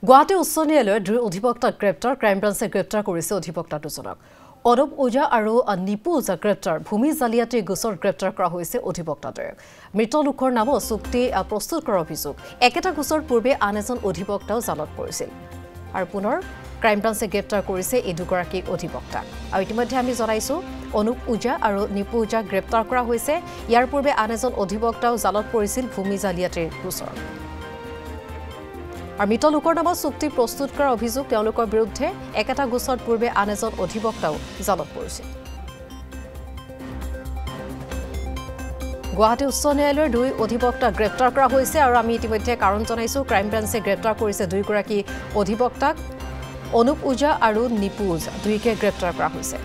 গুৱাহাটী উচ্চ ন্যায়ালয়ে দুই অধিবক্তাক গ্ৰেপ্তাৰ ক্ৰাইম ব্ৰাঞ্চে গ্ৰেপ্তাৰ কৰিছে অধিবক্তা দুজনক অৰব ওজা আৰু নিপু ওজা গ্ৰেপ্তাৰ ভূমি জালিয়াতি গোচৰ গ্ৰেপ্তাৰ কৰা হৈছে অধিবক্তাদ্বয়ক মৃত লোকৰ নাম চুক্তি প্ৰস্তুত কৰাৰ অভিযোগ একেটা গোচৰ পূৰ্বে আন এজন অধিবক্তাও জালত পৰিছিল আৰু পুনৰ ক্ৰাইম ব্ৰাঞ্চে গ্ৰেপ্তাৰ কৰিছে এই দুগৰাকী অধিবক্তা আৰু ইতিমধ্যে আমি জনাইছো অনুপ ওজা আৰু নিপু ওজা গ্ৰেপ্তাৰ কৰা হৈছে ইয়াৰ পূৰ্বে আন এজন অধিবক্তাও জালত পৰিছিল ভূমি জালিয়াতিৰ গোচৰ আৰু মৃত লোকৰ নামত চুক্তি প্ৰস্তুত কৰাৰ অভিযোগ তেওঁলোকৰ বিৰুদ্ধে একেটা গোচৰ পূৰ্বে আন এজন অধিবক্তাও জালত পৰিছিল গুৱাহাটী উচ্চ ন্যায়ালয়ৰ দুই অধিবক্তা গ্ৰেপ্তাৰ কৰা হৈছে আৰু আমি ইতিমধ্যে কাৰণ জনাইছো ক্ৰাইম ব্ৰাঞ্চে গ্ৰেপ্তাৰ কৰিছে দুইগৰাকী অধিবক্তাক অনুপ ওজা আৰু নিপু ওজা দুইকে গ্ৰেপ্তাৰ কৰা হৈছে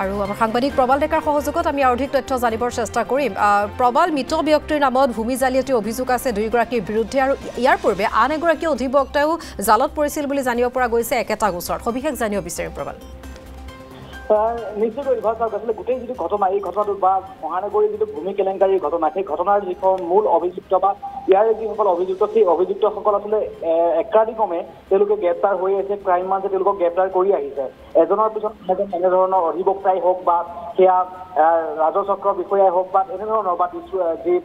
আৰু আমাৰ সাংবাদিক প্ৰবাল ডেকাৰ সহযোগত আমি অধিক তথ্য জানিবৰ চেষ্টা কৰিম প্ৰবাল মৃত ব্যক্তিৰ নামত ভূমি জালিয়াতি অভিযোগ আছে দুইগৰাকীৰ বিৰুদ্ধে আৰু ইয়াৰ পূৰ্বে আন এগৰাকী অধিবক্তাও জালত পৰিছিল বুলি জানিব পৰা গৈছে একেটা গোচৰত সবিশেষ জানিব বিচাৰিম প্ৰবাল নিশ্চয়কৈ আসলে গোটেই যিটো ঘটনা এই ঘটনাটো বা মহানগৰীৰ যিটো ভূমি কেলেংকাৰীৰ ঘটনা সেই ঘটনাৰ যিখন মূল অভিযুক্ত বা ইয়াৰে যিসকল অভিযুক্ত সেই অভিযুক্তসকল আসলে একাধিক্ৰমে তেওঁলোকে গ্ৰেপ্তাৰ হৈ আছে ক্ৰাইম ব্ৰাঞ্চে তেওঁলোকক গ্ৰেপ্তাৰ কৰি আহিছে এজনৰ পিছত এনেধৰণৰ অধিবক্তাই হওক বা সেয়া ৰাজচক্ৰ বিষয়াই হওক বা এনেধৰণৰ বা যি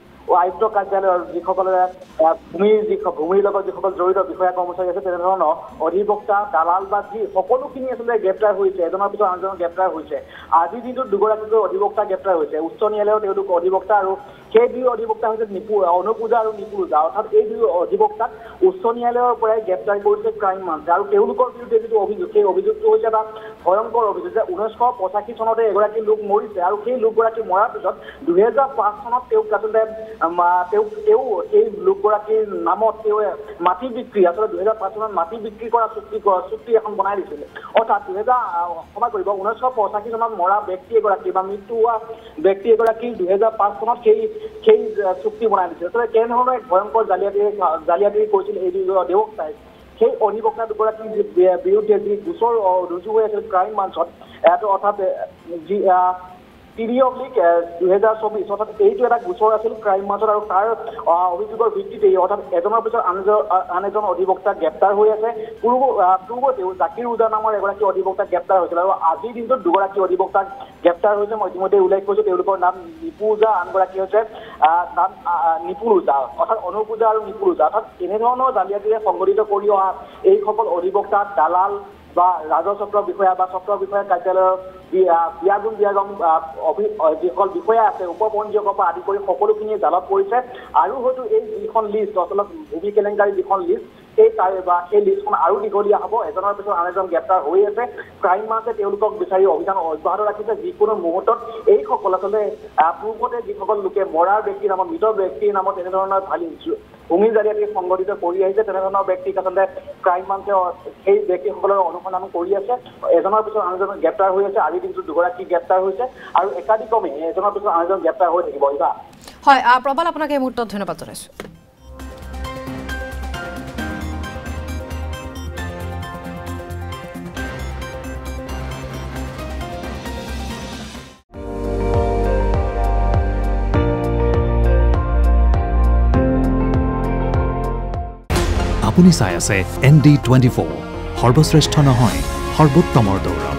আয়ুক্ত কাৰ্যালয়ৰ যিসকলে ভূমিৰ লগত যিসকল জড়িত বিষয়া কৰ্মচাৰী আছে তেনেধৰণৰ অধিবক্তা দালাল বা যি সকলোখিনি আচলতে গ্ৰেপ্তাৰ হৈছে এজনৰ পিছত আনজনৰ গ্ৰেপ্তাৰ হৈছে আজিৰ দিনটোত দুগৰাকীকৈ অধিবক্তা গ্ৰেপ্তাৰ হৈছে উচ্চ ন্যায়ালয়ৰ তেওঁলোক অধিবক্তা আৰু সেই দুই অধিবক্তা হৈছে অনুপ ওজা আৰু নিপু ওজা অৰ্থাৎ এই দুই অধিবক্তাক উচ্চ ন্যায়ালয়ৰ পৰাই গ্ৰেপ্তাৰ কৰিছে ক্ৰাইম ব্ৰাঞ্চে আৰু তেওঁলোকৰ বিৰুদ্ধে যিটো অভিযোগ সেই অভিযোগটো হৈছে এটা ভয়ংকৰ অভিযোগ যে 1985 চনতে এগৰাকী লোক মৰিছে আৰু সেই লোকগৰাকী মৰাৰ পিছত 2005 চনত তেওঁক আচলতে সেই লোকগৰাকীৰ নামত তেওঁ মাটি বিক্ৰী আচলতে 2005 চনত মাটি বিক্ৰী কৰা চুক্তি এখন বনাই দিছিলে অৰ্থাৎ 1985 চনত মৰা ব্যক্তি এগৰাকী বা মৃত্যু হোৱা ব্যক্তি এগৰাকী 2005 চনত সেই চুক্তি বনাই দিছিল আচলতে কেনেধৰণৰ এক ভয়ংকৰ জালিয়াতি কৰিছিল এই দুই অধিবক্তাই সেই অধিবক্তা দুগৰাকীৰ বিৰুদ্ধে যি গোচৰ ৰুজু হৈ আছিল ক্ৰাইম ব্ৰাঞ্চত অৰ্থাৎ যি 3/2024 অৰ্থাৎ এইটো এটা গোচৰ আছিল ক্ৰাইম ব্ৰাঞ্চত আৰু তাৰ অভিযোগৰ ভিত্তিতে অৰ্থাৎ এজনৰ পিছত আন এজন অধিবক্তা গ্ৰেপ্তাৰ হৈ আছে পূৰ্বতেও জাকিৰ ওজা নামৰ এগৰাকী অধিবক্তা গ্ৰেপ্তাৰ হৈছিল আৰু আজিৰ দিনটোত দুগৰাকী অধিবক্তা গ্ৰেপ্তাৰ হৈছে মই ইতিমধ্যে উল্লেখ কৰিছোঁ তেওঁলোকৰ নাম নিপু ওজা আনগৰাকী হৈছে নাম নিপুল ওজা অৰ্থাৎ অনুপ ওজা আৰু নিপুল ওজা অৰ্থাৎ এনেধৰণৰ জালিয়াতিৰে সংগঠিত কৰি অহা এইসকল অধিবক্তা দালাল বা ৰাজচক্ৰ বিষয়া বা চক্ৰ বিষয়া কাৰ্যালয়ৰ বিয়াগম যিসকল বিষয়া আছে উপপঞ্জীয়কৰ পৰা আদি কৰি সকলোখিনিয়ে জালত পৰিছে আৰু হয়তো এই যিখন লিষ্ট আচলতে ভূমি কেলেংকাৰী যিখন লিষ্ট সেই লিষ্টখন আৰু দীঘলীয়া হ'ব এজনৰ পিছত আন এজন গ্ৰেপ্তাৰ হৈ আছে ক্ৰাইম ব্ৰাঞ্চে তেওঁলোকক বিচাৰি অভিযান অব্যাহত ৰাখিছে যিকোনো মুহূৰ্তত এইসকল আচলতে পূৰ্বতে যিসকল লোকে মৰাৰ ব্যক্তিৰ নামত মৃত ব্যক্তিৰ নামত এনেধৰণৰ ভূমি জালিয়াতি সংগঠিত কৰি আহিছে তেনেধৰণৰ ব্যক্তিক আচলতে ক্ৰাইম ব্ৰাঞ্চে সেই ব্যক্তিসকলৰ অনুসন্ধান কৰি আছে এজনৰ পিছত আনজন গ্ৰেপ্তাৰ হৈ আছে আজিৰ দিনটোত দুগৰাকী গ্ৰেপ্তাৰ হৈছে আৰু একাধিক্ৰমে এজনৰ পিছত আনজন গ্ৰেপ্তাৰ হৈ থাকিব হয় প্ৰবাল আপোনাক এই মুহূৰ্তত ধন্যবাদ জনাইছোঁ আপুনি চাই আছে ND24 সৰ্বশ্ৰেষ্ঠ নহয় সৰ্বোত্তমৰ দৌৰ